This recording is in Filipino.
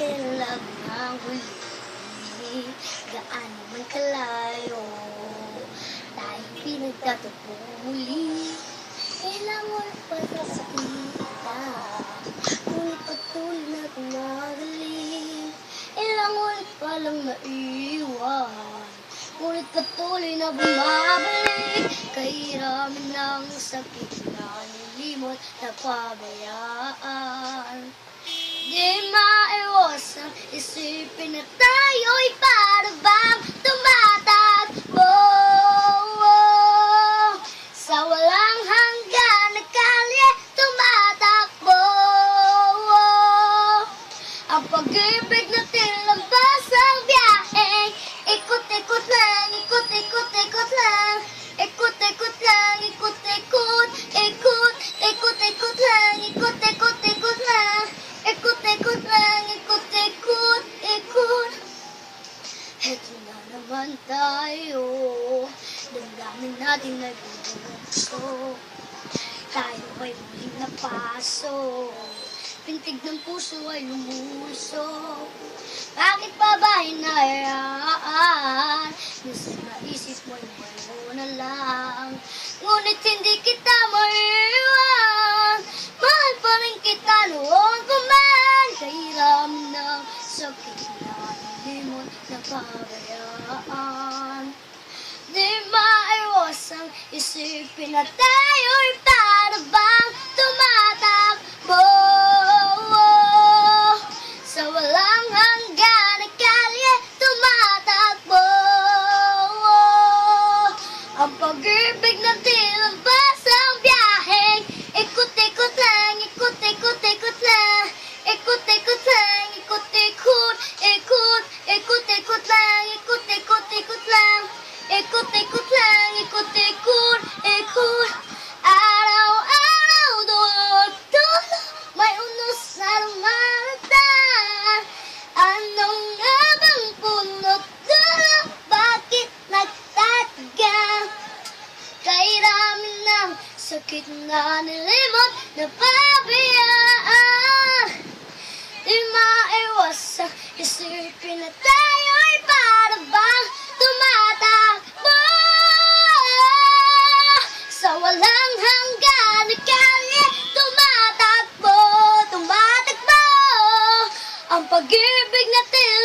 kailan ang huli, gaano man kalayo, tayo pinagtatagpo muli. Kailangan pa sa kita, ngunit patuloy na gumagaling. Ilang ulit pa lang naiwan, ngunit patuloy na bumabalik. Kahiramin ng sakit na nilimot na pabayaan. Di maiwasang isipin na tayo'y para bang tumatakbo sa walang hanggan na kalye, tumatakbo. Ang pag-ibig natin lambas ang biyaheng ikot-ikot lang, ikot-ikot-ikot lang, ikot-ikot lang, ikot-ikot, ikot, ikot-ikot lang, ikot-ikot-ikot lang, ikot-ikot lang, ikot-ikot, ikot. Heto na naman tayo, damdamin natin nagbubukso, tayo ay muling napaso, pintig ng puso ay lumusok. Bakit pa ba hinayaan? Minsan naisip mo'y mo na lang, ngunit hindi kita maiwan. Mahal pa rin kita noon pa man. Kahiraman ng sakit na nilimot na pabayaan. Di maiwasang isipin na tayo'y para bang tumatakbo sa walang hanggan na kalye, tumatakbo. Ang pag-ibig natin lambas ang biyaheng ikot-ikot lang, ikot-ikot-ikot lang, ikot-ikot lang, ikot-ikot, ikot, ikot-ikot lang, ikot-ikot-ikot lang, ikot-ikot lang, ikot-ikot, ikot. Araw-araw, dulo-dulo, may unos na lumalatan. Anong nga bang punot dulo? Bakit nagtatagal? Kahiramin ng sakit na nilimot na pabayaan. Di maiwasang isipin na tayo'y para bang tumatakbo sa walang hanggan na kalye, tumatakbo, tumatakbo. Ang pag-ibig natin